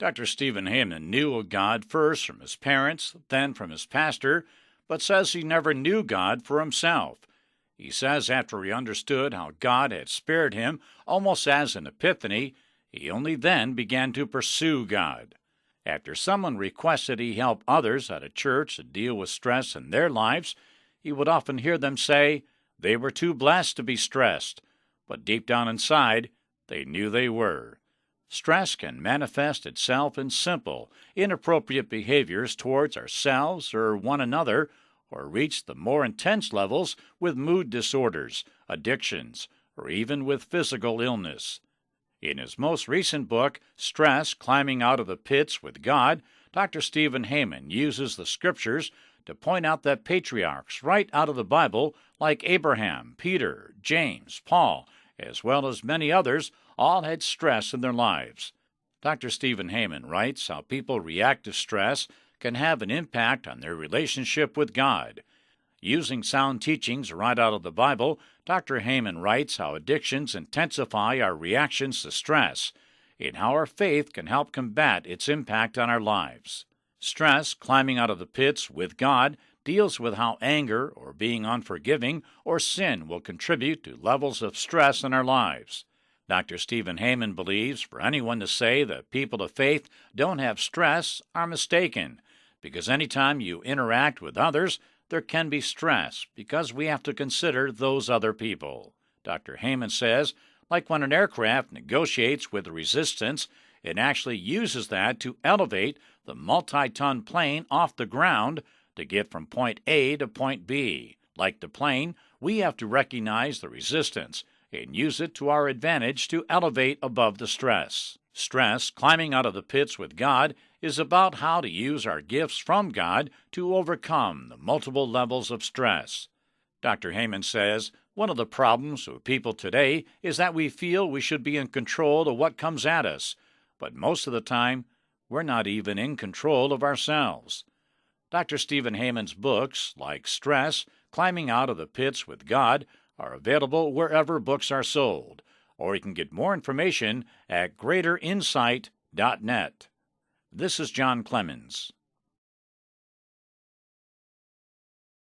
Dr. Stephen Haymon knew of God first from his parents, then from his pastor, but says he never knew God for himself. He says after he understood how God had spared him, almost as an epiphany, he only then began to pursue God. After someone requested he help others at a church to deal with stress in their lives, he would often hear them say they were too blessed to be stressed, but deep down inside, they knew they were. Stress can manifest itself in simple, inappropriate behaviors towards ourselves or one another, or reach the more intense levels with mood disorders, addictions, or even with physical illness. In his most recent book, Stress, Climbing Out of the Pits with God, Dr. Stephen Haymon uses the scriptures to point out that patriarchs right out of the Bible, like Abraham, Peter, James, Paul, as well as many others, all had stress in their lives. Dr. Stephen Haymon writes how people react to stress can have an impact on their relationship with God. Using sound teachings right out of the Bible, Dr. Haymon writes how addictions intensify our reactions to stress, and how our faith can help combat its impact on our lives. Stress, Climbing Out of the Pits with God, deals with how anger or being unforgiving or sin will contribute to levels of stress in our lives. Dr. Stephen Haymon believes for anyone to say that people of faith don't have stress are mistaken, because anytime you interact with others, there can be stress because we have to consider those other people. Dr. Haymon says, like when an aircraft negotiates with resistance, it actually uses that to elevate the multi-ton plane off the ground to get from point A to point B. Like the plane, we have to recognize the resistance and use it to our advantage to elevate above the stress. Stress, Climbing Out of the Pits with God, is about how to use our gifts from God to overcome the multiple levels of stress. Dr. Haymon says, one of the problems with people today is that we feel we should be in control of what comes at us, but most of the time, we're not even in control of ourselves. Dr. Stephen Haymon's books, like Stress, Climbing Out of the Pits with God, are available wherever books are sold, or you can get more information at greaterinsight.net. This is John Clemens.